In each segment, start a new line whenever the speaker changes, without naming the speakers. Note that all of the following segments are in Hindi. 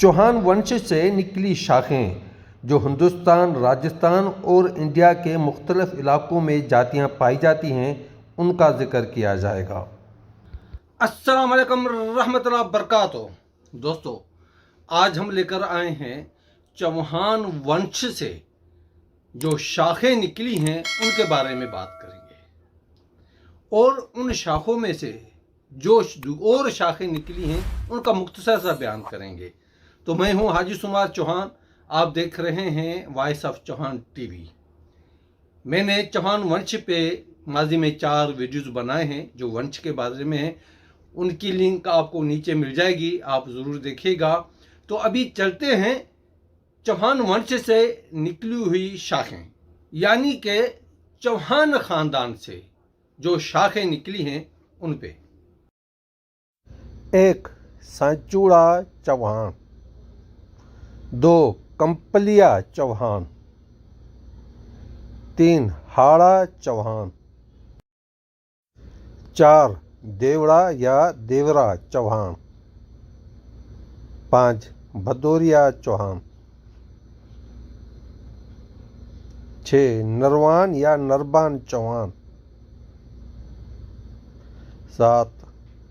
चौहान वंश से निकली शाखें जो हिंदुस्तान, राजस्थान और इंडिया के मुख्तलिफ इलाकों में जातियाँ पाई जाती हैं, उनका जिक्र किया जाएगा। अस्सलाम वालेकुम रहमतुल्लाह बरकातुहू। दोस्तों, आज हम लेकर आए हैं चौहान वंश से जो शाखें निकली हैं उनके बारे में बात करेंगे और उन शाखों में से जो और शाखें निकली हैं उनका मुख्तसर सा बयान करेंगे। तो मैं हूं हाजी सुमार चौहान, आप देख रहे हैं वॉइस ऑफ चौहान टीवी। मैंने चौहान वंश पे माजी में 4 वीडियोस बनाए हैं जो वंश के बारे में हैं। उनकी लिंक आपको नीचे मिल जाएगी, आप ज़रूर देखिएगा। तो अभी चलते हैं चौहान वंश से निकली हुई शाखें, यानी कि चौहान ख़ानदान से जो शाखें निकली हैं उन पे। 1. सांचूड़ा चौहान। 2. कंपलिया चौहान। 3. हाड़ा चौहान। 4. देवड़ा या देवरा चौहान। 5. भदौरिया चौहान। 6. नरवान या नरबान चौहान। 7.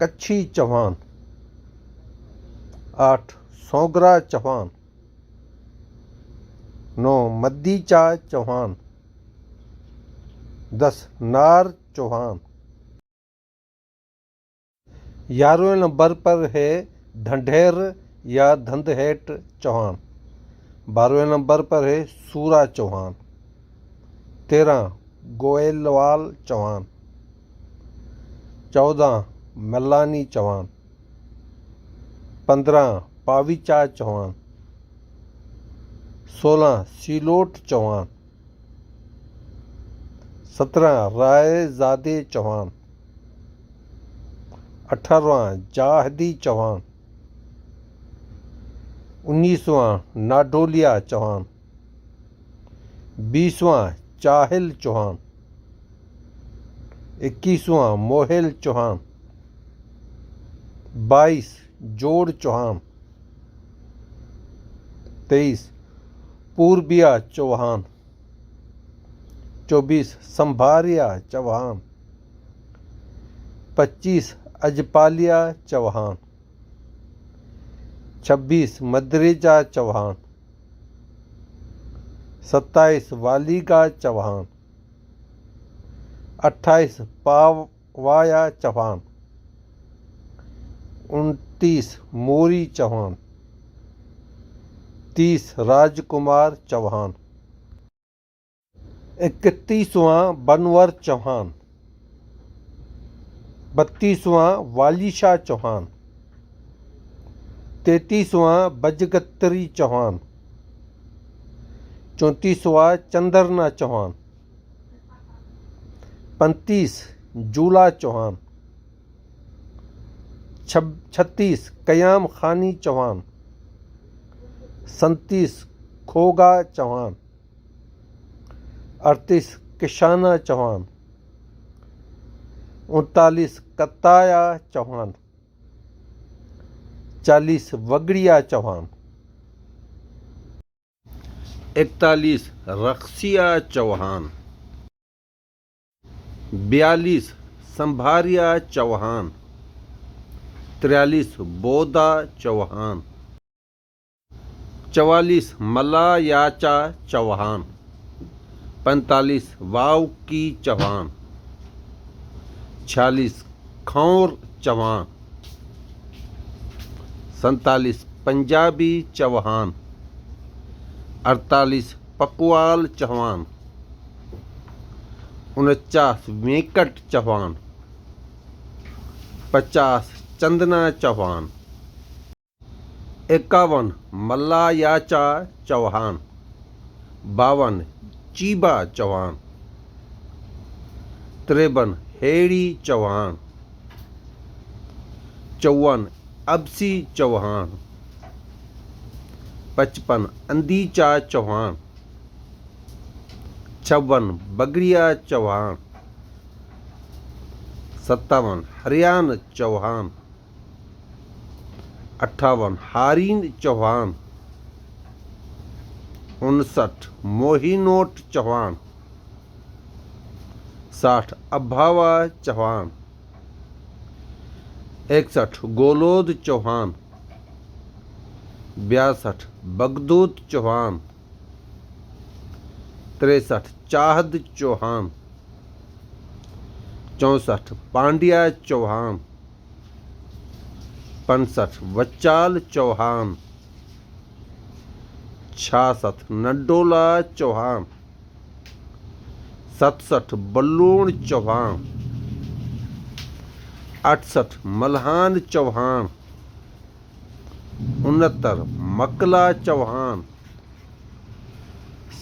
कच्छी चौहान। 8. सोगरा चौहान। 9. मद्दीचा चौहान। 10. नार चौहान। 11वें नंबर पर है ढंढेर या धंधहेट चौहान। 12वें नंबर पर है सूरा चौहान। 13. गोयलवाल चौहान। 14. मल्लानी चौहान। 15. पावीचा चौहान। 16. सिलोट चौहान। 17. रायजादे चौहान। 18वां जाहदी चौहान। 19वां नाडोलिया चौहान। 20वां चाहिल चौहान। 21वां मोहेल चौहान। 22 जोड़ चौहान। 23 पूर्बिया चौहान। 24 संभारिया चौहान। 25 अजपालिया चौहान। 26 मद्रेजा चौहान। 27 वालीगा चौहान। 28 पावाया चौहान। 29 मोरी चौहान। 30 राजकुमार चौहान। 31वां बनवर चौहान। 32वां वालीशाह चौहान। 33वां बजगत्तरी चौहान। 34वां चंदरना चौहान। 35 जूला चौहान। 36 कयाम खानी चौहान। 37 खोगा चौहान। 38 किशाना चौहान। 39 कत्ताया चौहान। 40 वगड़िया चौहान। 41 रक्सिया चौहान। 42 संभारिया चौहान। 43 बोदा चौहान। 44 मलायाचा चौहान। 45 वावकी चौहान। 46 खौर चौहान। 47 पंजाबी चौहान। 48 पकवाल चौहान। 49 वेंकट चौहान। 50 चंदना चौहान। 51 मल्लायाचा चौहान। 52 चीबा चौहान। 53 हेड़ी चौहान। 54 अबसी चौहान। 55 अंदीचा चौहान। 56 बगड़िया चौहान। 57 हरियाण चौहान। 58 हारीन चौहान। 59 मोहिनोट चौहान। 60 अभावा चौहान। 61 गोलोद चौहान। 62 बगदूद चौहान। 63 चाहद चौहान। 64 पांड्या चौहान। 65 वचाल चौहान। 66 नडोला चौहान। 67 बल्लूण चौहान। 68 मल्हान चौहान। 69 मकला चौहान।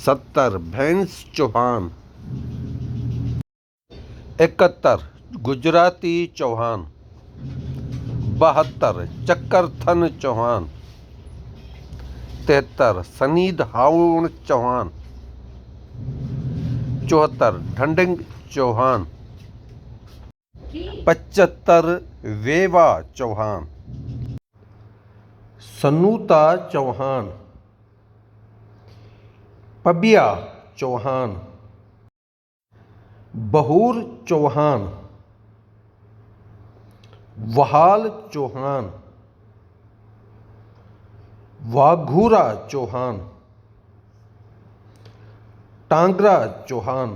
70 भैंस चौहान। 71 गुजराती चौहान। 72 चक्करथन चौहान। 73 सनीद हाउण चौहान। 74 ढंडिंग चौहान। 75 वेवा चौहान। सनूता चौहान। पबिया चौहान। बहूर चौहान। वहाल चौहान। वाघूरा चौहान। टांगरा चौहान।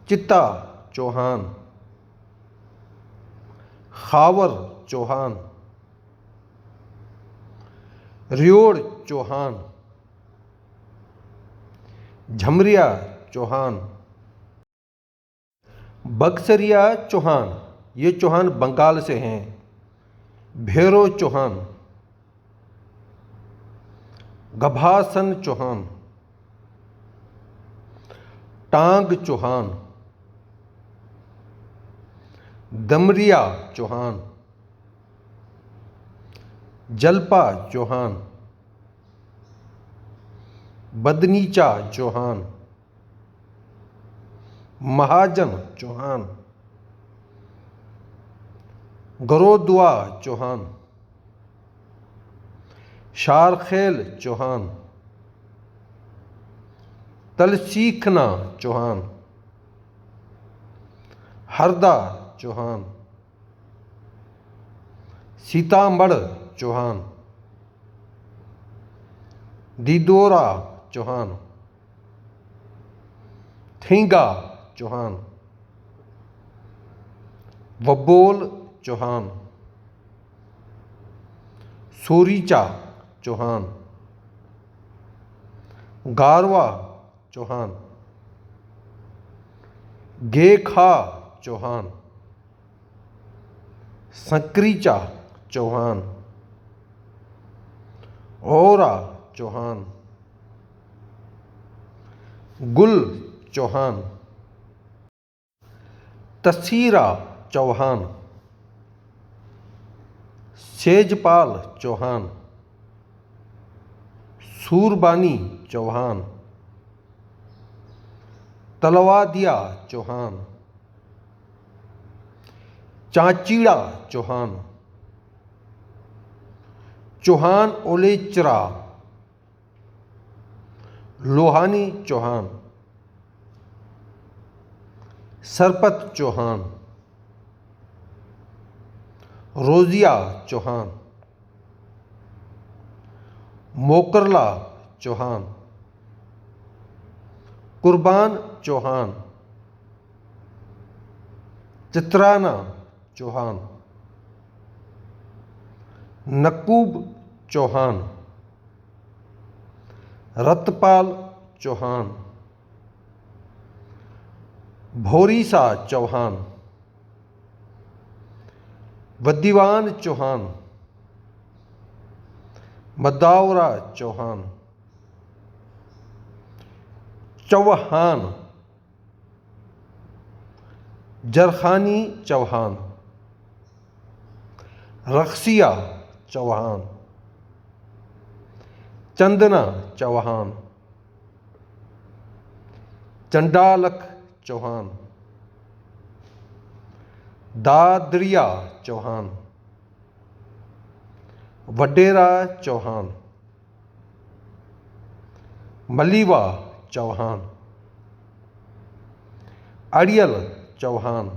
चित्ता चौहान। खावर चौहान। रियोड़ चौहान। झमरिया चौहान। बक्सरिया चौहान, ये चौहान बंगाल से हैं। भेरो चौहान। गभासन चौहान। टांग चौहान। दमरिया चौहान। जलपा चौहान। बदनीचा चौहान। महाजन चौहान। गरोदुआ चौहान। शारखेल चौहान। तलसीखना चौहान। हरदा चौहान। सीतामढ़ चौहान। दिदोरा चौहान। थींगा चौहान। वबोल चौहान। सोरीचा चौहान। गारवा चौहान। गेखा चौहान। सकरीचा चौहान। औरा चौहान। गुल चौहान। तसीरा चौहान। सेजपाल चौहान। सूरबानी चौहान। तलवादिया चौहान। चांचीड़ा चौहान। चौहान ओलेचरा। लोहानी चौहान। सरपत चौहान। रोजिया चौहान। मोकरला चौहान। कुर्बान चौहान। चित्राना चौहान। नकूब चौहान। रतपाल चौहान। भोरीसा चौहान। वदीवान चौहान। मदावरा चौहान। चौहान। जरखानी चौहान। रक्सिया चौहान। चंदना चौहान। चंडालक चौहान। दादरिया चौहान। वडेरा चौहान, मलीवा चौहान, अड़ियल चौहान,